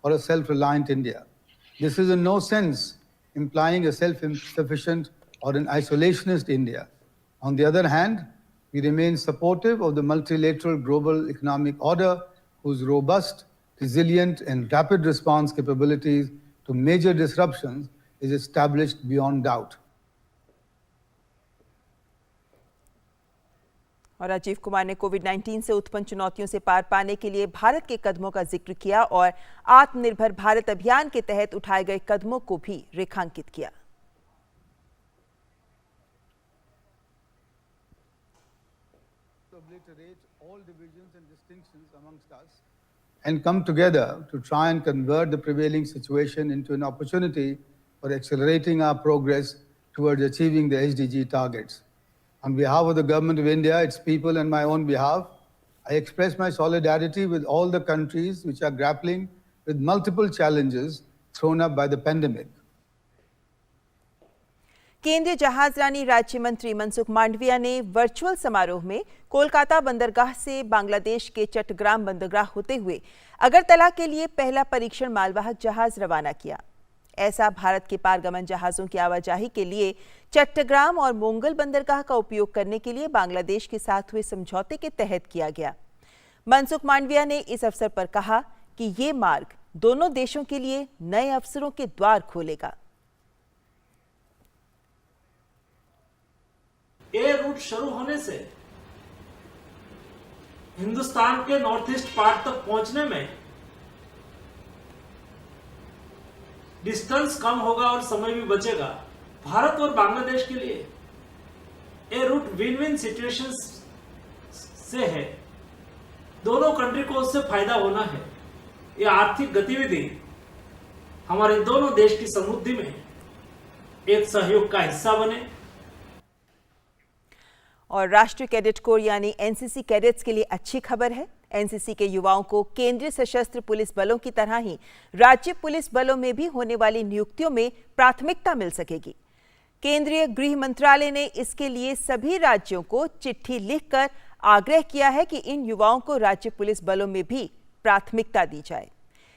or a self-reliant India. This is in no sense implying a self-sufficient or an isolationist India. On the other hand, we remain supportive of the multilateral global economic order whose robust, resilient, and rapid response capabilities to major disruptions is established beyond doubt. और राजीव कुमार ने कोविड-19 से उत्पन्न चुनौतियों से पार पाने के लिए भारत के कदमों का जिक्र किया और आत्मनिर्भर भारत अभियान के तहत उठाए गए कदमों को भी रेखांकित किया। And come together to try and convert the prevailing situation into an opportunity for accelerating our progress towards achieving the SDG targets. On behalf of the Government of India, its people, and my own behalf, I express my solidarity with all the countries which are grappling with multiple challenges thrown up by the pandemic. केंद्रीय जहाजरानी राज्य मंत्री मनसुख मांडविया ने virtual समारोह में कोलकाता बंदरगाह से बांग्लादेश के चट्टग्राम बंदरगाह होते हुए अगरतला के लिए पहला परीक्षण मालवाहक जहाज रवाना किया। ऐसा भारत के पारगमन जहाजों की आवाजाही के लिए चट्टग्राम और मोंगल बंदरगाह का उपयोग करने के लिए बांग्लादेश के साथ हुए समझौते के तहत किया गया। मनसुख मांडविया ने इस अवसर पर कहा कि ये मार्ग दोनों देशों के लिए नए अवसरों के द्वार खोलेगा। एयर रूट शुरू होने से हिंदुस्तान के नॉर्थ ईस्ट पार्ट तक पहुंचने में डिस्टेंस कम होगा और समय भी बचेगा। भारत और बांग्लादेश के लिए air root win win situation से है, दोनों कंट्री को उससे फायदा होना है। यह आर्थिक गतिविधि हमारे दोनों देश की समृद्धि में एक सहयोग का हिस्सा बने। और राष्ट्रीय कैडेट कोर यानी एनसीसी कैडेट्स के लिए अच्छी खबर है। एनसीसी के युवाओं को केंद्रीय सशस्त्र पुलिस बलों की तरह ही राज्य पुलिस बलों में भी होने वाली नियुक्तियों में प्राथमिकता मिल सकेगी। केंद्रीय गृह मंत्रालय ने इसके लिए सभी राज्यों को चिट्ठी लिखकर आग्रह किया है कि इन युवाओं को राज्य पुलिस बलों में भी प्राथमिकता दी जाए।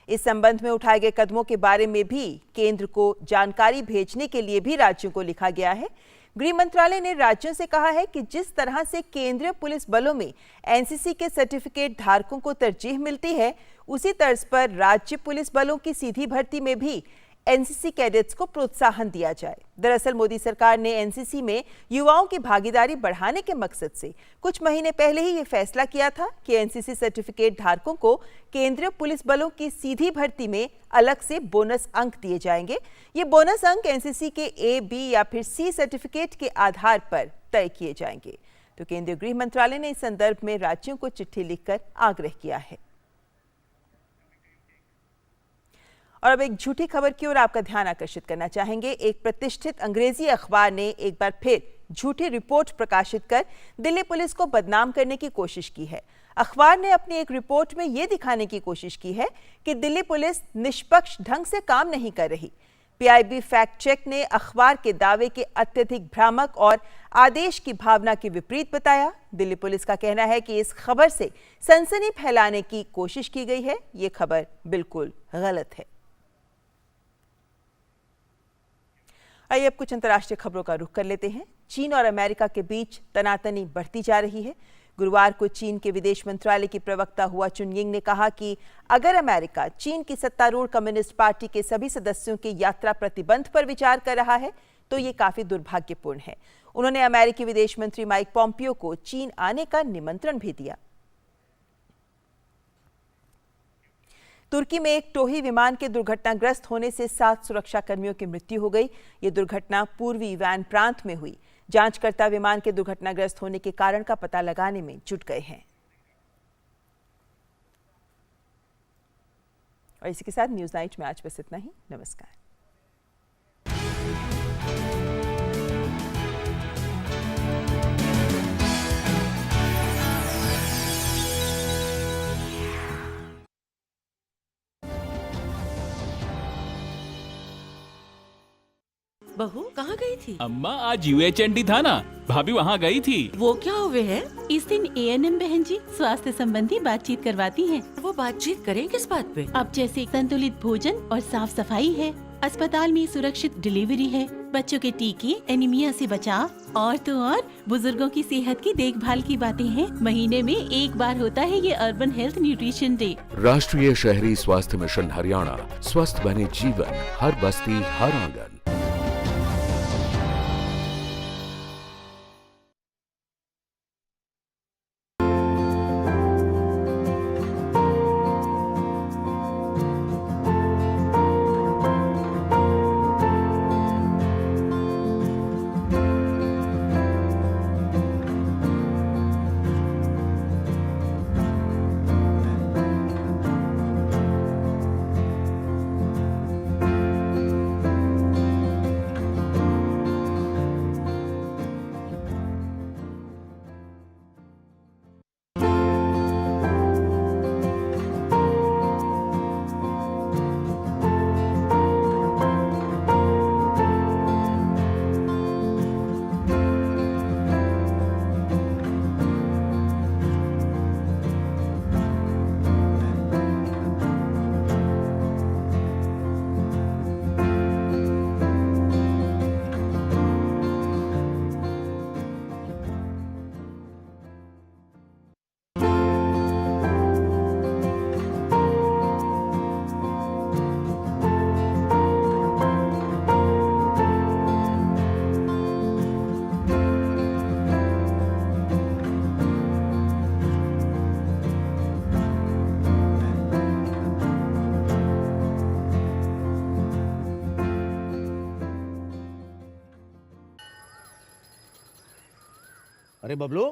इस संबंध में उठाए गए कदमों के बारे में भी केंद्र को जानकारी भेजने के लिए भी राज्यों को लिखा गया है। गृह मंत्रालय ने राज्यों से कहा है कि जिस तरह से केंद्रीय पुलिस बलों में एनसीसी के सर्टिफिकेट धारकों को तरजीह मिलती है, उसी तर्ज पर राज्य पुलिस बलों की सीधी भर्ती में भी एनसीसी कैडेट्स को प्रोत्साहन दिया जाए। दरअसल मोदी सरकार ने एनसीसी में युवाओं की भागीदारी बढ़ाने के मकसद से कुछ महीने पहले ही ये फैसला किया था कि एनसीसी सर्टिफिकेट धारकों को केंद्रीय पुलिस बलों की सीधी भर्ती में अलग से बोनस अंक दिए जाएंगे। ये बोनस अंक एनसीसी के ए, बी या फिर सी सर्टिफिकेट के आधार पर तय किए जाएंगे। तो केंद्रीय गृह मंत्रालय ने इस संदर्भ में राज्यों को चिट्ठी लिखकर आग्रह किया है। और अब एक झूठी खबर की ओर आपका ध्यान आकर्षित करना चाहेंगे। एक प्रतिष्ठित अंग्रेजी अखबार ने एक बार फिर झूठी रिपोर्ट प्रकाशित कर दिल्ली पुलिस को बदनाम करने की कोशिश की है। अखबार ने अपनी एक रिपोर्ट में यह दिखाने की कोशिश की है कि दिल्ली पुलिस निष्पक्ष ढंग से काम नहीं कर रही। पीआईबी फैक्ट चेक ने अखबार के दावे के अत्यधिक भ्रामक और आदेश की भावना के विपरीत बताया। दिल्ली पुलिस का कहना है कि इस खबर से सनसनी फैलाने की कोशिश की गई है। ये खबर बिल्कुल गलत है। आइए अब कुछ अंतर्राष्ट्रीय खबरों का रुख कर लेते हैं। चीन और अमेरिका के बीच तनातनी बढ़ती जा रही है। गुरुवार को चीन के विदेश मंत्रालय की प्रवक्ता हुआ चुनयिंग ने कहा कि अगर अमेरिका चीन की सत्तारूढ़ कम्युनिस्ट पार्टी के सभी सदस्यों के यात्रा प्रतिबंध पर विचार कर रहा है तो ये काफी दुर्भाग्यपूर्ण है। उन्होंने अमेरिकी विदेश मंत्री माइक पॉम्पियो को चीन आने का निमंत्रण भी दिया। तुर्की में एक टोही विमान के दुर्घटनाग्रस्त होने से 7 सुरक्षाकर्मियों की मृत्यु हो गई। ये दुर्घटना पूर्वी वैन प्रांत में हुई। जांचकर्ता विमान के दुर्घटनाग्रस्त होने के कारण का पता लगाने में जुट गए हैं। और इसी के साथ न्यूज नाइट में आज बस इतना ही। नमस्कार। बहू कहाँ गई थी? अम्मा आज UHND था ना, भाभी वहाँ गई थी। वो क्या हुए है? इस दिन ANM बहन जी स्वास्थ्य संबंधी बातचीत करवाती हैं। वो बातचीत करें किस बात पे? अब जैसे संतुलित भोजन और साफ सफाई है, अस्पताल में सुरक्षित डिलीवरी है, बच्चों के टीके, एनीमिया से बचाव और तो और बुजुर्गों की सेहत की देखभाल की बातें हैं। महीने में एक बार होता है ये अर्बन हेल्थ न्यूट्रिशन डे। राष्ट्रीय शहरी स्वास्थ्य मिशन हरियाणा, स्वस्थ बने जीवन, हर बस्ती हर आंगन। अरे बबलू,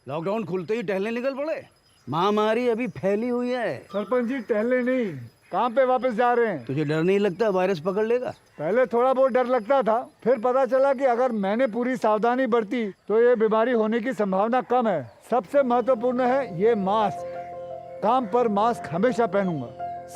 लॉकडाउन खुलते ही टहलने निकल पड़े। महामारी अभी फैली हुई है। सरपंच जी टहलने नहीं, काम पे वापस जा रहे हैं। तुझे डर नहीं लगता वायरस पकड़ लेगा? पहले थोड़ा बहुत डर लगता था, फिर पता चला कि अगर मैंने पूरी सावधानी बरती तो ये बीमारी होने की संभावना कम है। सबसे महत्वपूर्ण है ये मास्क। काम पर मास्क हमेशा पहनूंगा,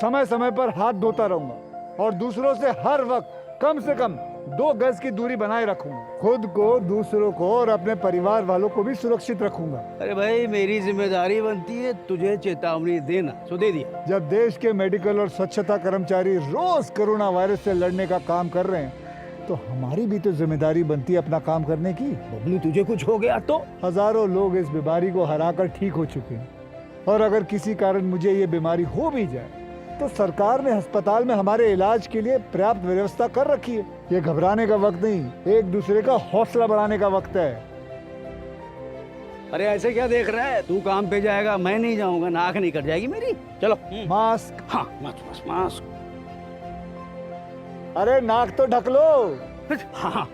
समय समय पर हाथ धोता रहूंगा और दूसरों से हर वक्त कम से कम 2 गज की दूरी बनाए रखूंगा। खुद को, दूसरों को और अपने परिवार वालों को भी सुरक्षित रखूंगा। अरे भाई, मेरी जिम्मेदारी बनती है तुझे चेतावनी देना, सो दे दिया। जब देश के मेडिकल और स्वच्छता कर्मचारी रोज कोरोना वायरस से लड़ने का काम कर रहे हैं तो हमारी भी तो जिम्मेदारी बनती है अपना काम करने की। बबलू, तुझे कुछ हो गया तो? हजारों लोग इस बीमारी को हराकर ठीक हो चुके हैं और अगर किसी कारण मुझे ये बीमारी हो भी जाए तो सरकार ने अस्पताल में हमारे इलाज के लिए पर्याप्त व्यवस्था कर रखी है। ये घबराने का वक्त नहीं, एक दूसरे का हौसला बढ़ाने का वक्त है। अरे ऐसे क्या देख रहा है? तू काम पे जाएगा, मैं नहीं जाऊंगा, नाक नहीं कट जाएगी मेरी। चलो। मास्क। हाँ, मास्क मास्क। अरे नाक तो ढक लो। हाँ।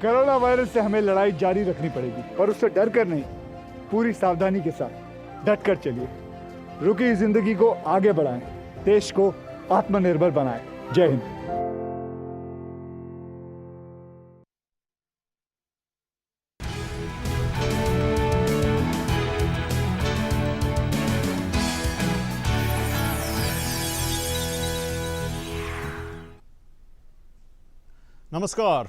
कोरोना वायरस से हमें लड़ाई जारी रखनी पड़ेगी और उससे डर कर नहीं, पूरी सावधानी के साथ डट कर चलिए। रुकी जिंदगी को आगे बढ़ाएं, देश को आत्मनिर्भर बनाएं। जय Hind. Namaskar.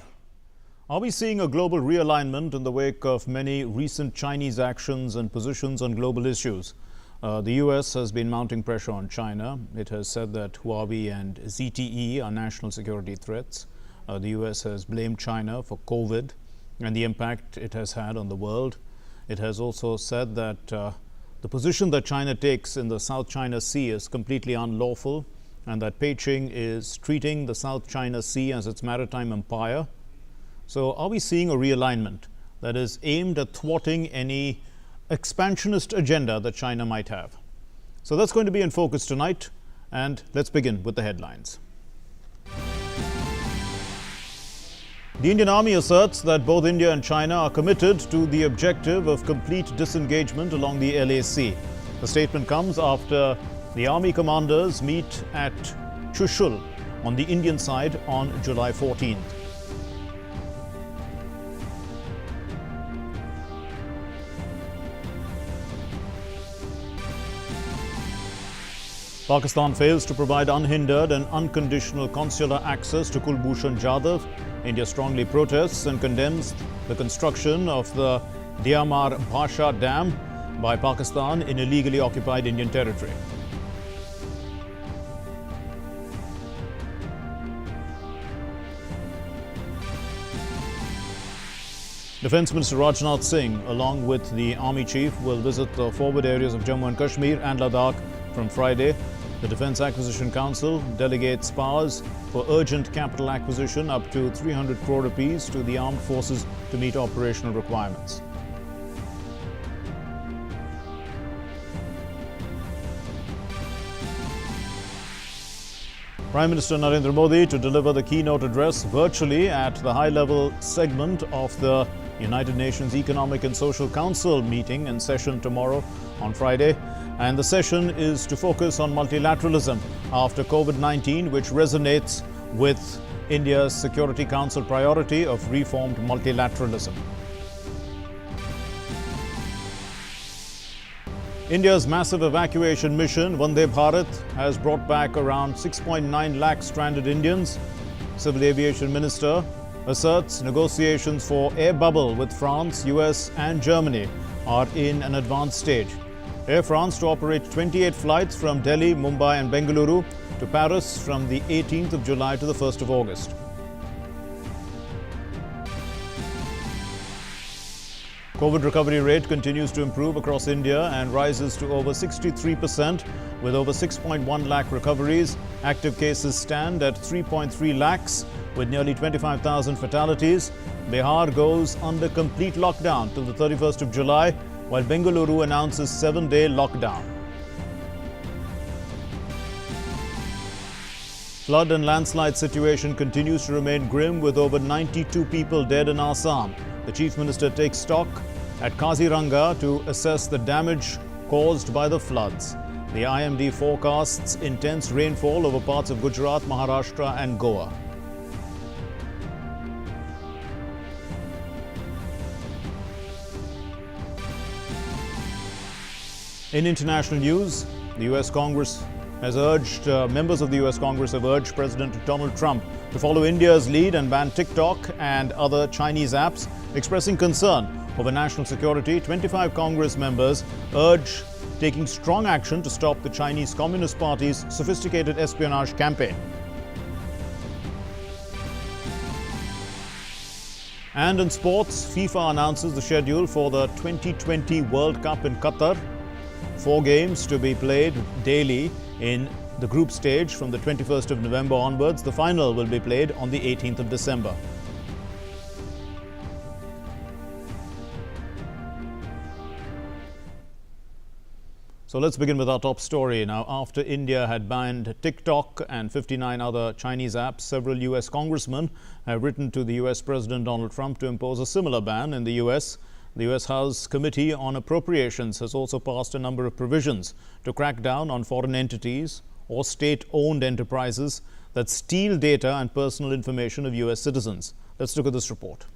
Are we seeing a global realignment in the wake of many recent Chinese actions and positions on global issues? The US has been mounting pressure on China. It has said that Huawei and ZTE are national security threats. The US has blamed China for COVID and the impact it has had on the world. It has also said that the position that China takes in the South China Sea is completely unlawful and that Beijing is treating the South China Sea as its maritime empire. So are we seeing a realignment that is aimed at thwarting any expansionist agenda that China might have? So that's going to be in focus tonight, and let's begin with the headlines. The Indian Army asserts that both India and China are committed to the objective of complete disengagement along the LAC. The statement comes after the Army commanders meet at Chushul on the Indian side on July 14th. Pakistan fails to provide unhindered and unconditional consular access to Kulbhushan Jadhav. India strongly protests and condemns the construction of the Diamar Bhasha Dam by Pakistan in illegally occupied Indian territory. Defence Minister Rajnath Singh, along with the Army Chief, will visit the forward areas of Jammu and Kashmir and Ladakh from Friday. The Defence Acquisition Council delegates powers for urgent capital acquisition up to 300 crore rupees to the armed forces to meet operational requirements. Prime Minister Narendra Modi to deliver the keynote address virtually at the high-level segment of the United Nations Economic and Social Council meeting and session tomorrow on Friday. And the session is to focus on multilateralism after COVID-19, which resonates with India's Security Council priority of reformed multilateralism. India's massive evacuation mission, Vande Bharat, has brought back around 6.9 lakh stranded Indians. Civil Aviation Minister asserts negotiations for air bubble with France, US and Germany are in an advanced stage. Air France to operate 28 flights from Delhi, Mumbai and Bengaluru to Paris from the 18th of July to the 1st of August. COVID recovery rate continues to improve across India and rises to over 63% with over 6.1 lakh recoveries. Active cases stand at 3.3 lakhs with nearly 25,000 fatalities. Bihar goes under complete lockdown till the 31st of July, while Bengaluru announces 7-day lockdown. Flood and landslide situation continues to remain grim with over 92 people dead in Assam. The Chief Minister takes stock at Kaziranga to assess the damage caused by the floods. The IMD forecasts intense rainfall over parts of Gujarat, Maharashtra and Goa. In international news, the US Congress has urged, members of the US Congress have urged President Donald Trump to follow India's lead and ban TikTok and other Chinese apps, expressing concern over national security. 25 Congress members urge taking strong action to stop the Chinese Communist Party's sophisticated espionage campaign. And in sports, FIFA announces the schedule for the 2020 World Cup in Qatar. 4 games to be played daily in the group stage from the 21st of November onwards. The final will be played on the 18th of December. So let's begin with our top story. Now, after India had banned TikTok and 59 other Chinese apps, several US congressmen have written to the US President Donald Trump to impose a similar ban in the US. The US House Committee on Appropriations has also passed a number of provisions to crack down on foreign entities or state-owned enterprises that steal data and personal information of US citizens. Let's look at this report.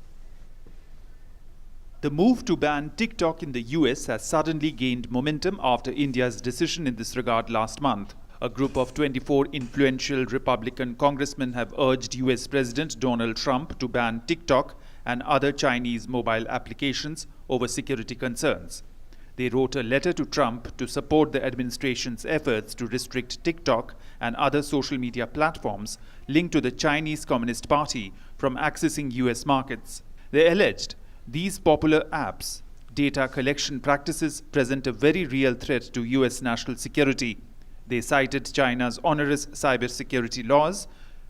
The move to ban TikTok in the US has suddenly gained momentum after India's decision in this regard last month. A group of 24 influential Republican congressmen have urged US President Donald Trump to ban TikTok and other Chinese mobile applications over security concerns. They wrote a letter to Trump to support the administration's efforts to restrict TikTok and other social media platforms linked to the Chinese Communist Party from accessing US markets. They alleged these popular apps' data collection practices present a very real threat to US national security. They cited China's onerous cybersecurity laws,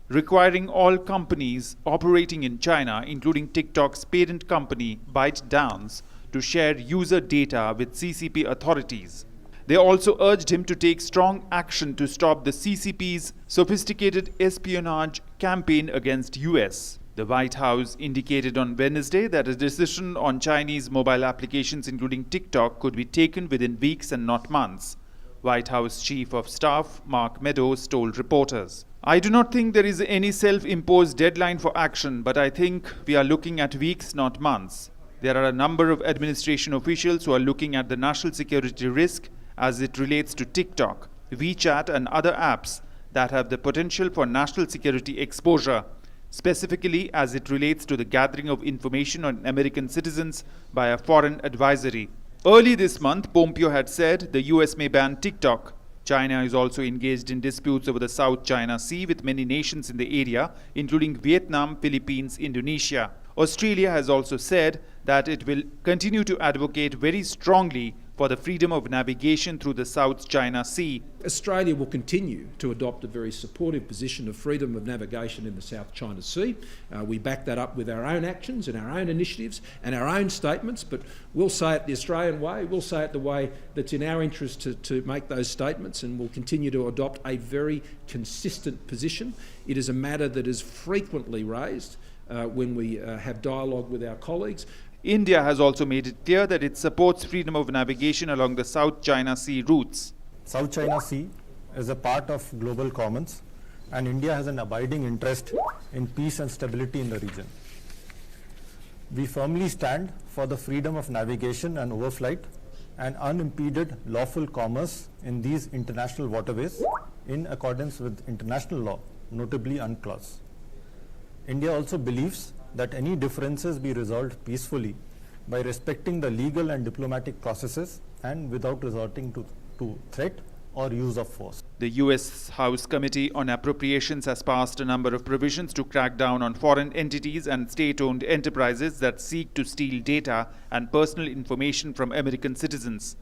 requiring all companies operating in China, including TikTok's parent company ByteDance, to share user data with CCP authorities. They also urged him to take strong action to stop the CCP's sophisticated espionage campaign against US. The White House indicated on Wednesday that a decision on Chinese mobile applications, including TikTok, could be taken within weeks and not months. White House Chief of Staff Mark Meadows told reporters, "I do not think there is any self-imposed deadline for action, but I think we are looking at weeks, not months. There are a number of administration officials who are looking at the national security risk as it relates to TikTok, WeChat and other apps that have the potential for national security exposure. specifically as it relates to the gathering of information on American citizens by a foreign advisory. Early this month, Pompeo had said the US may ban TikTok. China is also engaged in disputes over the South China Sea with many nations in the area, including Vietnam, Philippines, Indonesia. Australia has also said that it will continue to advocate very strongly for the freedom of navigation through the South China Sea. Australia will continue to adopt a very supportive position of freedom of navigation in the South China Sea. We back that up with our own actions and our own initiatives and our own statements, but we'll say it the Australian way, we'll say it the way that's in our interest to make those statements, and we'll continue to adopt a very consistent position. It is a matter that is frequently raised when we have dialogue with our colleagues. India has also made it clear that it supports freedom of navigation along the South China Sea routes. South China Sea is a part of global commons, and India has an abiding interest in peace and stability in the region. We firmly stand for the freedom of navigation and overflight and unimpeded lawful commerce in these international waterways in accordance with international law, notably UNCLOS. India also believes that any differences be resolved peacefully by respecting the legal and diplomatic processes and without resorting to threat or use of force. The US House Committee on Appropriations has passed a number of provisions to crack down on foreign entities and state-owned enterprises that seek to steal data and personal information from American citizens.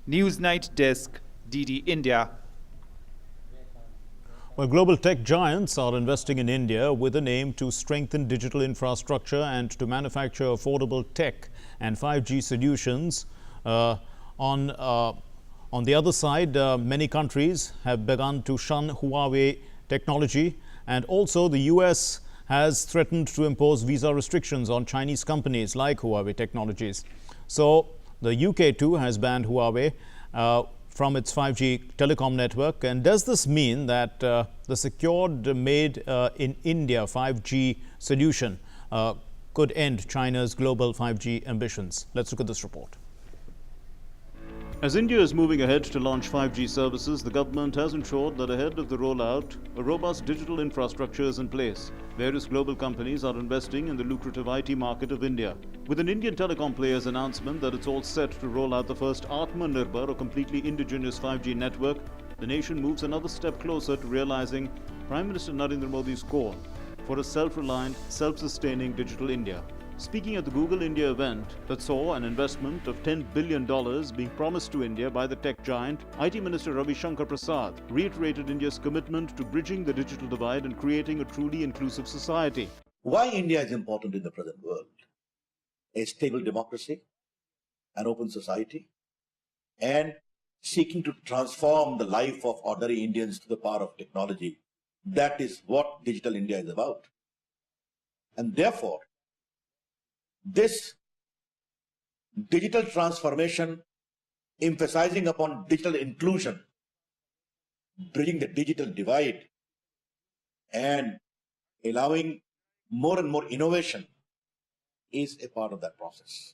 Newsnight Desk, DD India. Well, global tech giants are investing in India with an aim to strengthen digital infrastructure and to manufacture affordable tech and 5G solutions. On the other side, many countries have begun to shun Huawei technology, and also the US has threatened to impose visa restrictions on Chinese companies like Huawei Technologies. So the UK too has banned Huawei from its 5G telecom network. And does this mean that the secured made in India 5G solution could end China's global 5G ambitions? Let's look at this report. As India is moving ahead to launch 5G services, the government has ensured that ahead of the rollout, a robust digital infrastructure is in place. Various global companies are investing in the lucrative IT market of India. With an Indian telecom player's announcement that it's all set to roll out the first Atmanirbhar, or completely indigenous 5G network, the nation moves another step closer to realizing Prime Minister Narendra Modi's call for a self-reliant, self-sustaining digital India. Speaking at the Google India event that saw an investment of $10 billion being promised to India by the tech giant, IT Minister Ravi Shankar Prasad reiterated India's commitment to bridging the digital divide and creating a truly inclusive society. Why India is important in the present world? A stable democracy, an open society, and seeking to transform the life of ordinary Indians to the power of technology. That is what Digital India is about. And therefore, this digital transformation, emphasizing upon digital inclusion, bridging the digital divide, and allowing more and more innovation, is a part of that process.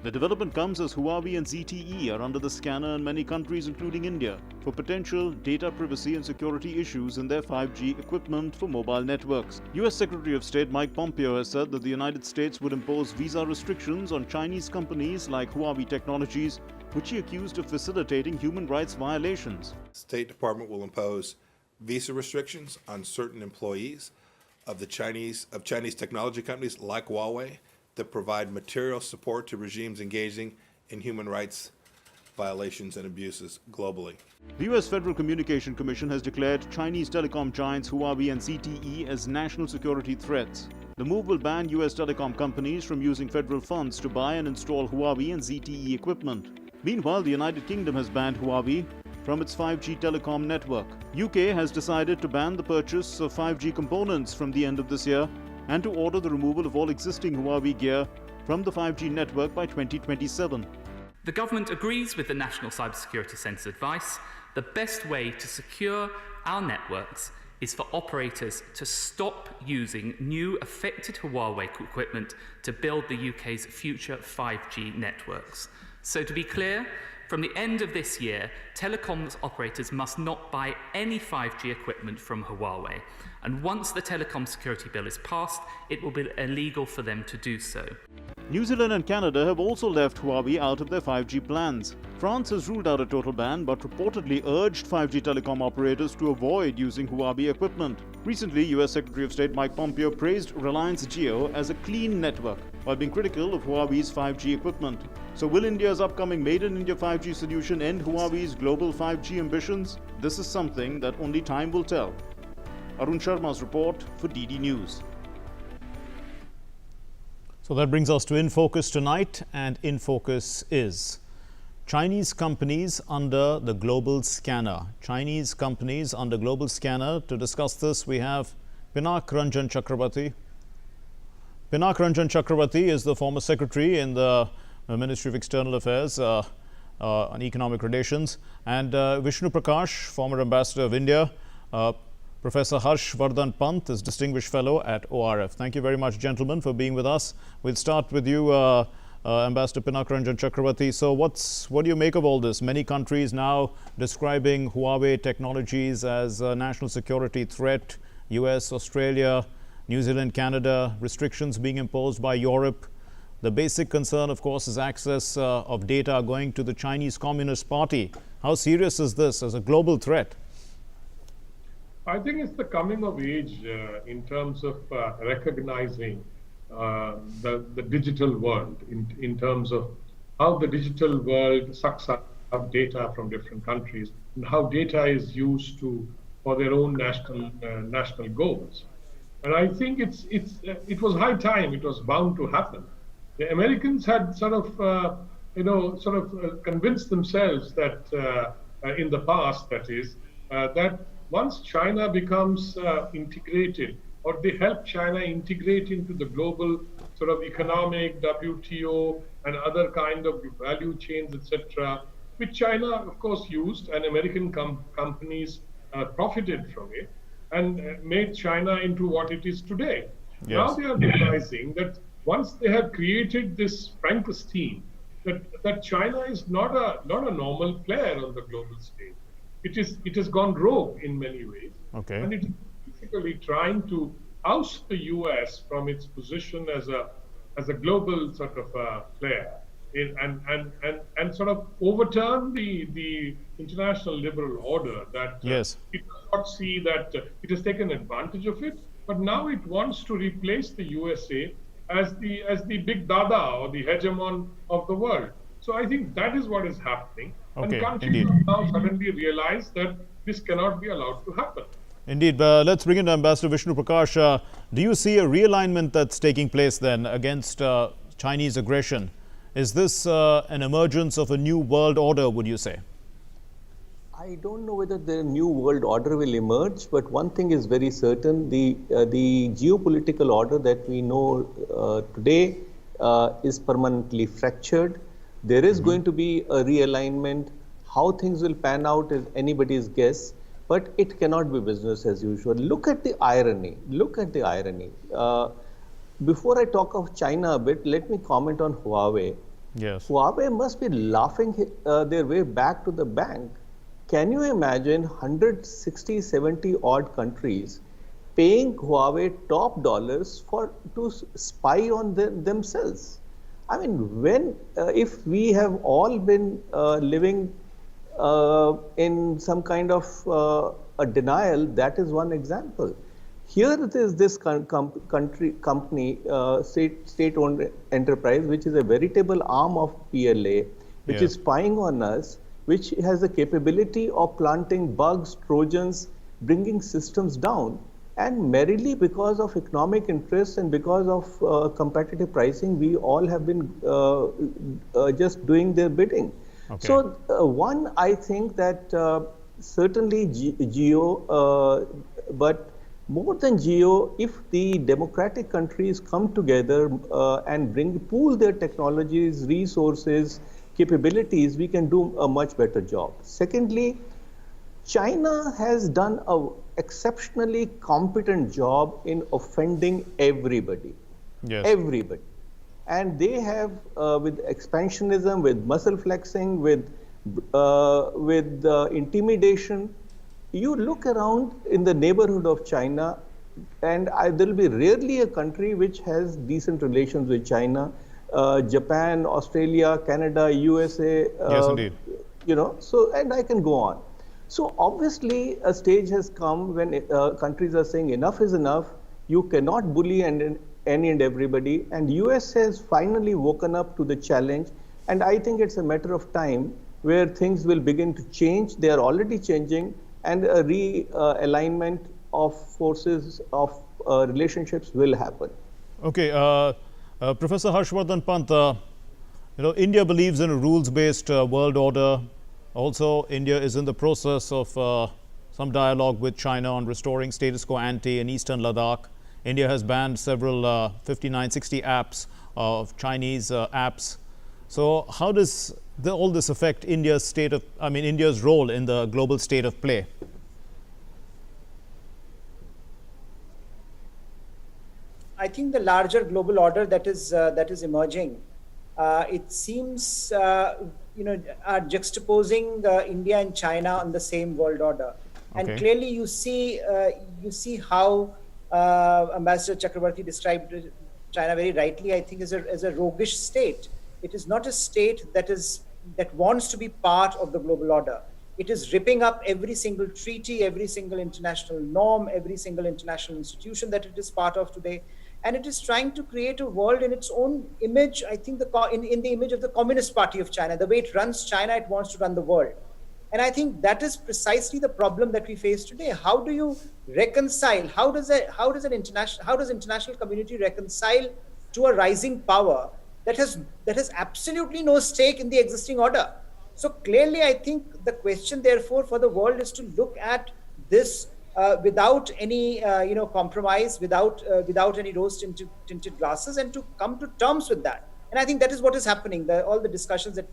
The development comes as Huawei and ZTE are under the scanner in many countries, including India, for potential data privacy and security issues in their 5G equipment for mobile networks. US Secretary of State Mike Pompeo has said that the United States would impose visa restrictions on Chinese companies like Huawei Technologies, which he accused of facilitating human rights violations. State Department will impose visa restrictions on certain employees of Chinese technology companies like Huawei that provide material support to regimes engaging in human rights violations and abuses globally. The U.S. Federal Communication Commission has declared Chinese telecom giants Huawei and ZTE as national security threats. The move will ban U.S. telecom companies from using federal funds to buy and install Huawei and ZTE equipment. Meanwhile, the United Kingdom has banned Huawei from its 5G telecom network. UK has decided to ban the purchase of 5G components from the end of this year and to order the removal of all existing Huawei gear from the 5G network by 2027. The government agrees with the National Cybersecurity Centre's advice. The best way to secure our networks is for operators to stop using new affected Huawei equipment to build the UK's future 5G networks. So to be clear, from the end of this year, telecoms operators must not buy any 5G equipment from Huawei. And once the telecom security bill is passed, it will be illegal for them to do so. New Zealand and Canada have also left Huawei out of their 5G plans. France has ruled out a total ban but reportedly urged 5G telecom operators to avoid using Huawei equipment. Recently, US Secretary of State Mike Pompeo praised Reliance Jio as a clean network while being critical of Huawei's 5G equipment. So will India's upcoming Made in India 5G solution end Huawei's global 5G ambitions? This is something that only time will tell. Arun Sharma's report for DD News. So that brings us to In Focus tonight, and In Focus is Chinese companies under the global scanner. Chinese companies under global scanner. To discuss this, we have Pinak Ranjan Chakrabarti. Pinak Ranjan Chakrabarti is the former secretary in the Ministry of External Affairs on Economic Relations, and Vishnu Prakash, former ambassador of India. Professor Harsh Vardhan Pant is Distinguished Fellow at ORF. Thank you very much, gentlemen, for being with us. We'll start with you, Ambassador Pinak Ranjan Chakrabarti. So what do you make of all this? Many countries now describing Huawei technologies as a national security threat. US, Australia, New Zealand, Canada, restrictions being imposed by Europe. The basic concern, of course, is access of data going to the Chinese Communist Party. How serious is this as a global threat? I think it's the coming of age in terms of recognizing the digital world, in terms of how the digital world sucks up data from different countries and how data is used for their own national goals. And I think it was high time. It was bound to happen. The Americans had sort of convinced themselves that in the past, that is, that once China becomes integrated, or they help China integrate into the global sort of economic, WTO, and other kind of value chains, etc., which China, of course, used, and American companies profited from it, and made China into what it is today. Yes. Now they are realizing that once they have created this Frankenstein, that China is not a normal player on the global stage. It has gone rogue in many ways, and it is basically trying to oust the U.S. from its position as a global sort of player, and sort of overturn the international liberal order that it does not see that it has taken advantage of it, but now it wants to replace the USA as the big dada or the hegemon of the world. So I think that is what is happening. And countries now suddenly realize that this cannot be allowed to happen. Indeed. Let's bring in Ambassador Vishnu Prakash. Do you see a realignment that's taking place then against Chinese aggression? Is this an emergence of a new world order, would you say? I don't know whether the new world order will emerge, but one thing is very certain. The geopolitical order that we know today is permanently fractured. There is going to be a realignment. How things will pan out is anybody's guess, but it cannot be business as usual. Look at the irony. Look at the irony. Before I talk of China a bit, let me comment on Huawei. Yes. Huawei must be laughing their way back to the bank. Can you imagine 160, 70 odd countries paying Huawei top dollars to spy on themselves? I mean, if we have all been living in some kind of a denial, that is one example. Here it is this company, state-owned enterprise, which is a veritable arm of PLA, which is spying on us, which has the capability of planting bugs, trojans, bringing systems down. And merely because of economic interests and because of competitive pricing, we all have been just doing their bidding. So one, I think that certainly Geo, but more than Geo, if the democratic countries come together and pool their technologies, resources, capabilities, we can do a much better job. Secondly, China has done an exceptionally competent job in offending everybody. Everybody. And they have, with expansionism, with muscle flexing, with with intimidation. You look around in the neighborhood of China, and there will be rarely a country which has decent relations with China. Japan, Australia, Canada, USA. Yes, indeed. You know, so, and I can go on. So obviously a stage has come when countries are saying enough is enough. You cannot bully any and everybody. And US has finally woken up to the challenge. And I think it's a matter of time where things will begin to change. They are already changing, and a realignment of forces of relationships will happen. Okay, Professor Harshvardhan Pant, India believes in a rules-based world order. Also, India is in the process of some dialogue with China on restoring status quo ante in eastern Ladakh. India has banned several 59, 60 apps of Chinese apps. So how does all this affect India's India's role in the global state of play? I think the larger global order that is emerging, it seems are juxtaposing India and China on the same world order, and clearly you see how Ambassador Chakrabarti described China very rightly. I think as a roguish state. It is not a state that wants to be part of the global order. It is ripping up every single treaty, every single international norm, every single international institution that it is part of today. And it is trying to create a world in its own image. I think in the image of the Communist Party of China, the way it runs China, it wants to run the world. And I think that is precisely the problem that we face today. How do you reconcile? How does international community reconcile to a rising power that has absolutely no stake in the existing order? So clearly, I think the question, therefore, for the world is to look at this without any compromise, without any rose-tinted glasses, and to come to terms with that. And I think that is what is happening. All the discussions that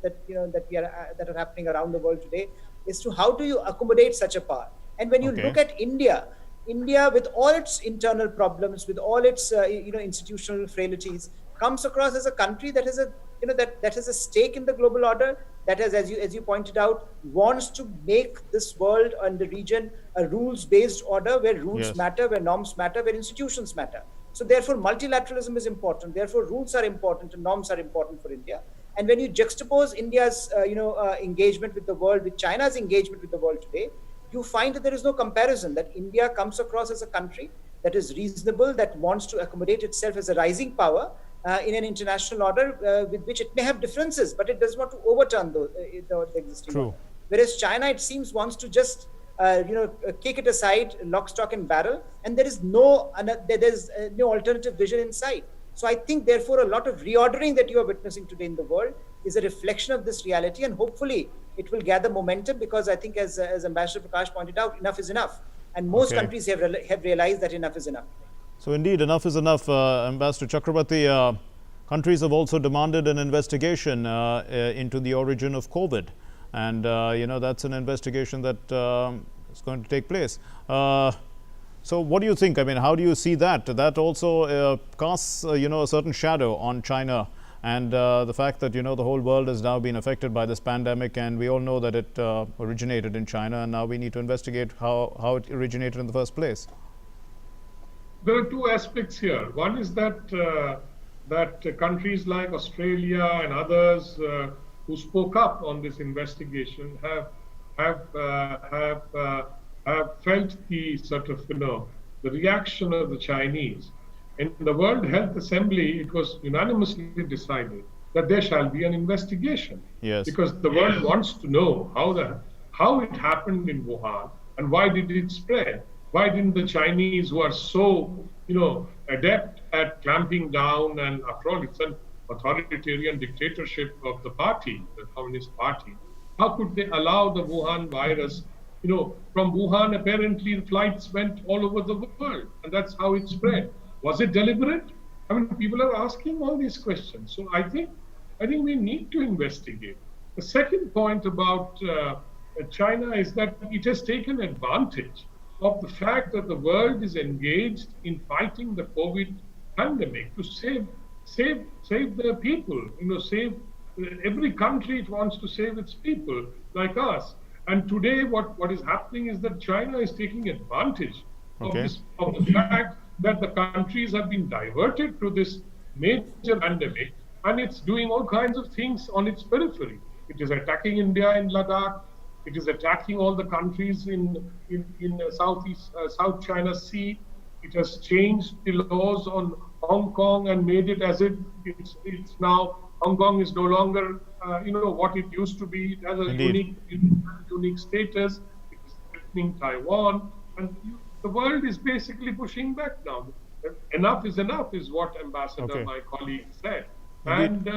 are happening around the world today is to how do you accommodate such a power. And when you look at India with all its internal problems, with all its institutional frailties, comes across as a country that has a stake in the global order, that has, as you pointed out, wants to make this world and the region a rules-based order where rules matter, where norms matter, where institutions matter. So therefore, multilateralism is important. Therefore, rules are important and norms are important for India. And when you juxtapose India's engagement with the world with China's engagement with the world today, you find that there is no comparison, that India comes across as a country that is reasonable, that wants to accommodate itself as a rising power in an international order with which it may have differences, but it does not want to overturn the existing order. Whereas China, it seems, wants to just kick it aside, lock, stock and barrel, and there is no alternative vision in sight. So I think, therefore, a lot of reordering that you are witnessing today in the world is a reflection of this reality, and hopefully it will gather momentum, because I think, as Ambassador Prakash pointed out, enough is enough. And most countries have realized that enough is enough. So indeed, enough is enough. Ambassador Chakrabarti, countries have also demanded an investigation into the origin of COVID. And, that's an investigation that is going to take place. So what do you think? I mean, how do you see that? That also casts, a certain shadow on China, and the fact that, the whole world has now been affected by this pandemic, and we all know that it originated in China, and now we need to investigate how it originated in the first place. There are two aspects here. One is that countries like Australia and others who spoke up on this investigation have felt the sort of the reaction of the Chinese. In the World Health Assembly, it was unanimously decided that there shall be an investigation. Yes. Because the world wants to know how it happened in Wuhan and why did it spread. Why didn't the Chinese, who are so, adept at clamping down, and after all, it's an authoritarian dictatorship of the party, the Communist Party, how could they allow the Wuhan virus? From Wuhan, apparently the flights went all over the world, and that's how it spread. Was it deliberate? I mean, people are asking all these questions. So I think we need to investigate. The second point about China is that it has taken advantage of the fact that the world is engaged in fighting the COVID pandemic to save the people, save every country it wants to save its people, like us. And today, what is happening is that China is taking advantage of the fact that the countries have been diverted to this major pandemic, and it's doing all kinds of things on its periphery. It is attacking India in Ladakh. It is attacking all the countries in South China Sea. It has changed the laws on Hong Kong and made it as if it's now Hong Kong is no longer what it used to be. It has a unique status. It is threatening Taiwan, and the world is basically pushing back now. Enough is enough, is what Ambassador, my colleague, said. And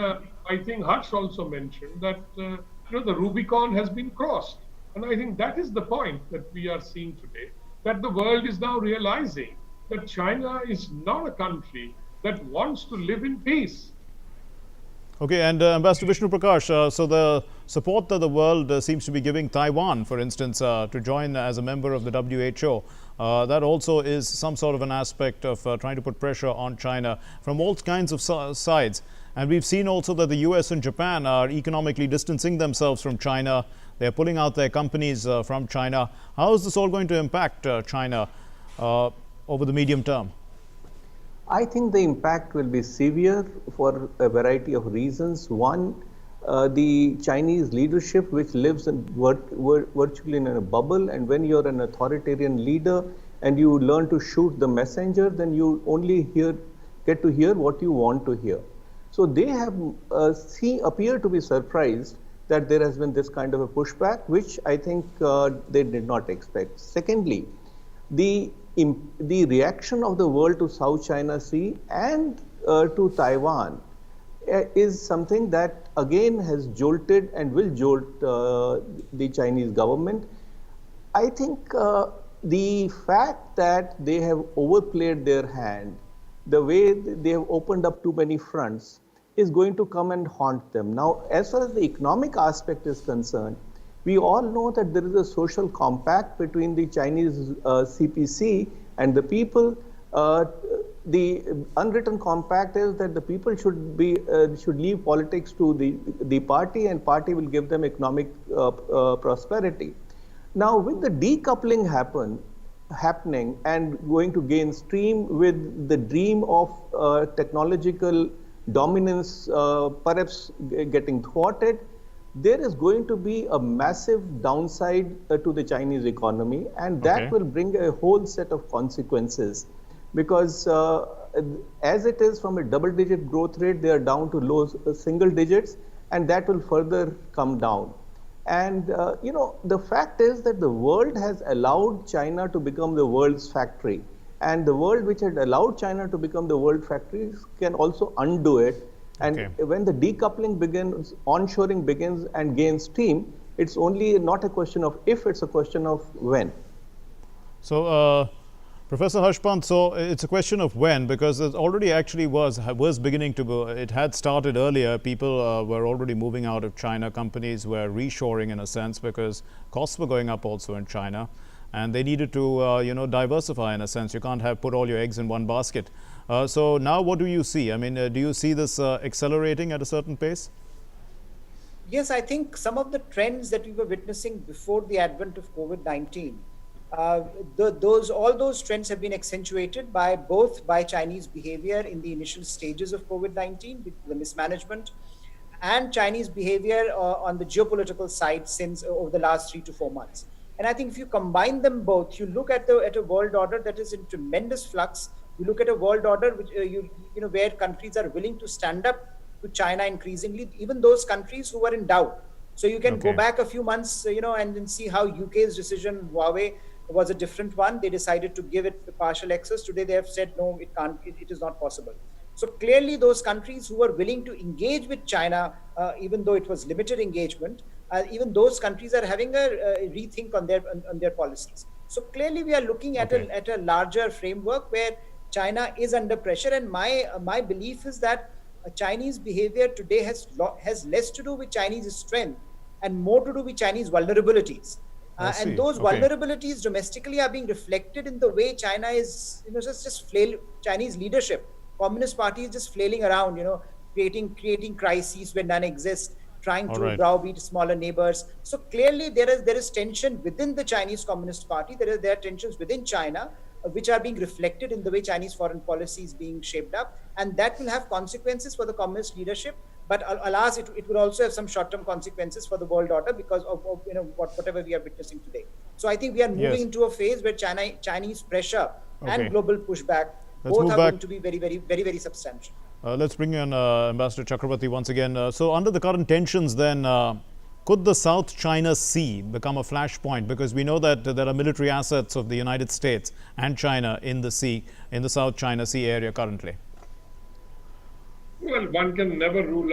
I think Harsh also mentioned that the Rubicon has been crossed, and I think that is the point that we are seeing today. That the world is now realizing that China is not a country that wants to live in peace. Okay, and Ambassador Vishnu Prakash, so the support that the world seems to be giving Taiwan, for instance, to join as a member of the WHO, that also is some sort of an aspect of trying to put pressure on China from all kinds of sides. And we've seen also that the US and Japan are economically distancing themselves from China. They're pulling out their companies from China. How is this all going to impact China over the medium term? I think the impact will be severe for a variety of reasons. One, the Chinese leadership, which lives virtually in a bubble, and when you're an authoritarian leader and you learn to shoot the messenger, then you only get to hear what you want to hear. So they have appear to be surprised that there has been this kind of a pushback, which I think they did not expect. Secondly, the reaction of the world to South China Sea and to Taiwan is something that again has jolted and will jolt the Chinese government. I think the fact that they have overplayed their hand, the way they have opened up too many fronts, is going to come and haunt them. Now, as far as the economic aspect is concerned, we all know that there is a social compact between the Chinese CPC and the people. The unwritten compact is that the people should leave politics to the party, and party will give them economic prosperity. Now, with the decoupling happening and going to gain steam, with the dream of technological dominance perhaps getting thwarted, there is going to be a massive downside to the Chinese economy, and that will bring a whole set of consequences, because as it is from a double-digit growth rate, they are down to low single digits, and that will further come down. And the fact is that the world has allowed China to become the world's factory, and the world which had allowed China to become the world factory can also undo it. And when the decoupling begins, onshoring begins and gains steam, it's only not a question of if, it's a question of when. So, Professor Harshpant, so it's a question of when, because it already actually was beginning to go. It had started earlier. People were already moving out of China. Companies were reshoring in a sense because costs were going up also in China, and they needed to diversify in a sense. You can't put all your eggs in one basket. So now what do you see? I mean, do you see this accelerating at a certain pace? Yes, I think some of the trends that we were witnessing before the advent of COVID-19, all those trends have been accentuated by Chinese behavior in the initial stages of COVID-19, the mismanagement, and Chinese behavior on the geopolitical side since over the last 3 to 4 months. And I think if you combine them both, you look at a world order that is in tremendous flux. You look at a world order which, where countries are willing to stand up to China increasingly, even those countries who were in doubt. So you can go back a few months, and then see how UK's decision, Huawei, was a different one. They decided to give it partial access. Today they have said, no, it can't, it is not possible. So clearly those countries who were willing to engage with China, even though it was limited engagement, even those countries are having a rethink on their policies. So clearly we are looking at a larger framework where China is under pressure, and my belief is that Chinese behavior today has less to do with Chinese strength and more to do with Chinese vulnerabilities. And those vulnerabilities domestically are being reflected in the way China is, just Chinese leadership, Communist Party is just flailing around, creating crises where none exist, trying All to right. browbeat smaller neighbors. So clearly there is tension within the Chinese Communist Party. There are tensions within China, which are being reflected in the way Chinese foreign policy is being shaped up, and that will have consequences for the communist leadership. But alas, it will also have some short-term consequences for the world order because of whatever we are witnessing today. So I think we are moving Yes. into a phase where Chinese pressure Okay. and global pushback Let's both move are back. going to be very substantial. Let's bring in Ambassador Chakrabarti once again. So under the current tensions then, could the South China Sea become a flashpoint? Because we know that there are military assets of the United States and China in the sea, in the South China Sea area currently. Well, one can never rule